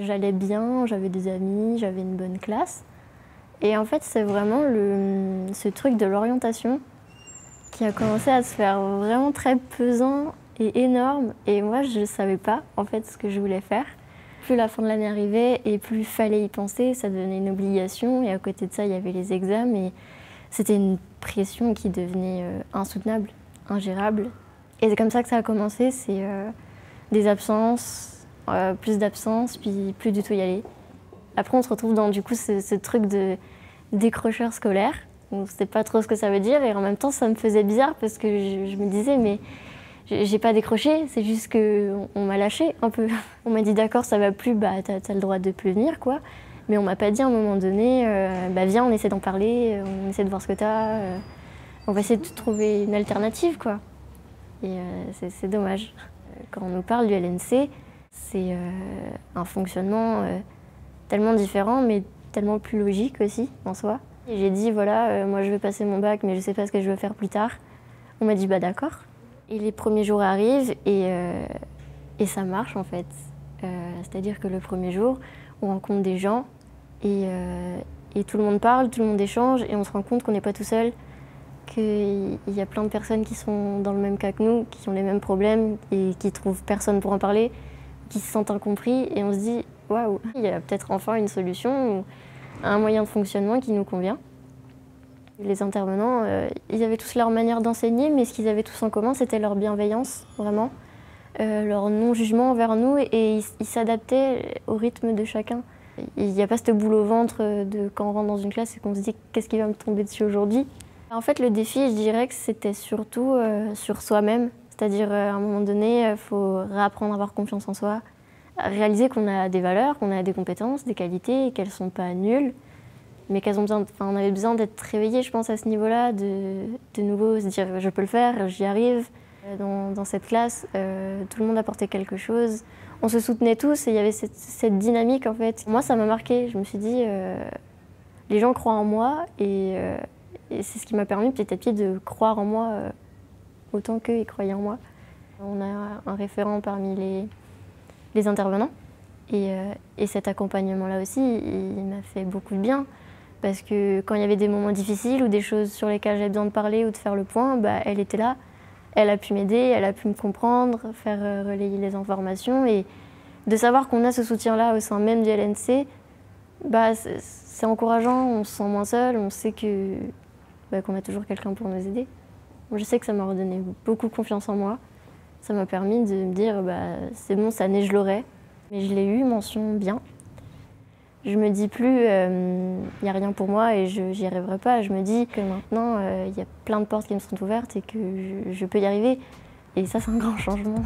J'allais bien, j'avais des amis, j'avais une bonne classe. Et en fait, c'est vraiment ce truc de l'orientation qui a commencé à se faire vraiment très pesant et énorme. Et moi, je ne savais pas en fait ce que je voulais faire. Plus la fin de l'année arrivait et plus il fallait y penser, ça devenait une obligation. Et à côté de ça, il y avait les examens et c'était une pression qui devenait insoutenable, ingérable. Et c'est comme ça que ça a commencé, c'est des absences, plus d'absences, puis plus du tout y aller. Après, on se retrouve dans du coup ce truc de décrocheur scolaire. On ne sait pas trop ce que ça veut dire et en même temps, ça me faisait bizarre parce que je me disais, mais j'ai pas décroché, c'est juste qu'on m'a lâché un peu. On m'a dit d'accord, ça va plus, bah t'as le droit de plus venir, quoi. Mais on m'a pas dit à un moment donné, bah viens, on essaie d'en parler, on essaie de voir ce que t'as, on va essayer de trouver une alternative, quoi. Et c'est dommage. Quand on nous parle du LNC, c'est un fonctionnement tellement différent, mais tellement plus logique aussi, en soi. Et j'ai dit, voilà, moi je veux passer mon bac, mais je sais pas ce que je veux faire plus tard. On m'a dit, bah d'accord. Et les premiers jours arrivent et ça marche en fait. C'est-à-dire que le premier jour, on rencontre des gens et tout le monde parle, tout le monde échange et on se rend compte qu'on n'est pas tout seul, qu'il y a plein de personnes qui sont dans le même cas que nous, qui ont les mêmes problèmes et qui trouvent personne pour en parler, qui se sentent incompris et on se dit waouh, il y a peut-être enfin une solution ou un moyen de fonctionnement qui nous convient. Les intervenants, ils avaient tous leur manière d'enseigner, mais ce qu'ils avaient tous en commun, c'était leur bienveillance, vraiment, leur non-jugement envers nous et ils s'adaptaient au rythme de chacun. Il n'y a pas cette boule au ventre de quand on rentre dans une classe et qu'on se dit qu'est-ce qui va me tomber dessus aujourd'hui. En fait, le défi, je dirais que c'était surtout sur soi-même. C'est-à-dire, à un moment donné, il faut réapprendre à avoir confiance en soi, réaliser qu'on a des valeurs, qu'on a des compétences, des qualités et qu'elles ne sont pas nulles, mais qu'elles ont besoin, on avait besoin d'être réveillés, je pense, à ce niveau-là, de nouveau se dire je peux le faire, j'y arrive. Dans cette classe, tout le monde apportait quelque chose. On se soutenait tous et il y avait cette dynamique, en fait. Moi, ça m'a marqué. Je me suis dit, les gens croient en moi et c'est ce qui m'a permis petit à petit de croire en moi autant qu'eux ils croyaient en moi. On a un référent parmi les intervenants et cet accompagnement-là aussi, il m'a fait beaucoup de bien. Parce que quand il y avait des moments difficiles ou des choses sur lesquelles j'avais besoin de parler ou de faire le point, bah, elle était là. Elle a pu m'aider, elle a pu me comprendre, faire relayer les informations. Et de savoir qu'on a ce soutien-là au sein même du LNC, bah, c'est encourageant, on se sent moins seul, on sait qu'on a toujours quelqu'un pour nous aider. Moi, je sais que ça m'a redonné beaucoup confiance en moi. Ça m'a permis de me dire, bah, c'est bon, cette année je l'aurai. Mais je l'ai eu, mention bien. Je me dis plus, il n'y a rien pour moi et j'y arriverai pas. Je me dis que maintenant, il y a plein de portes qui me sont ouvertes et que je peux y arriver. Et ça, c'est un grand changement.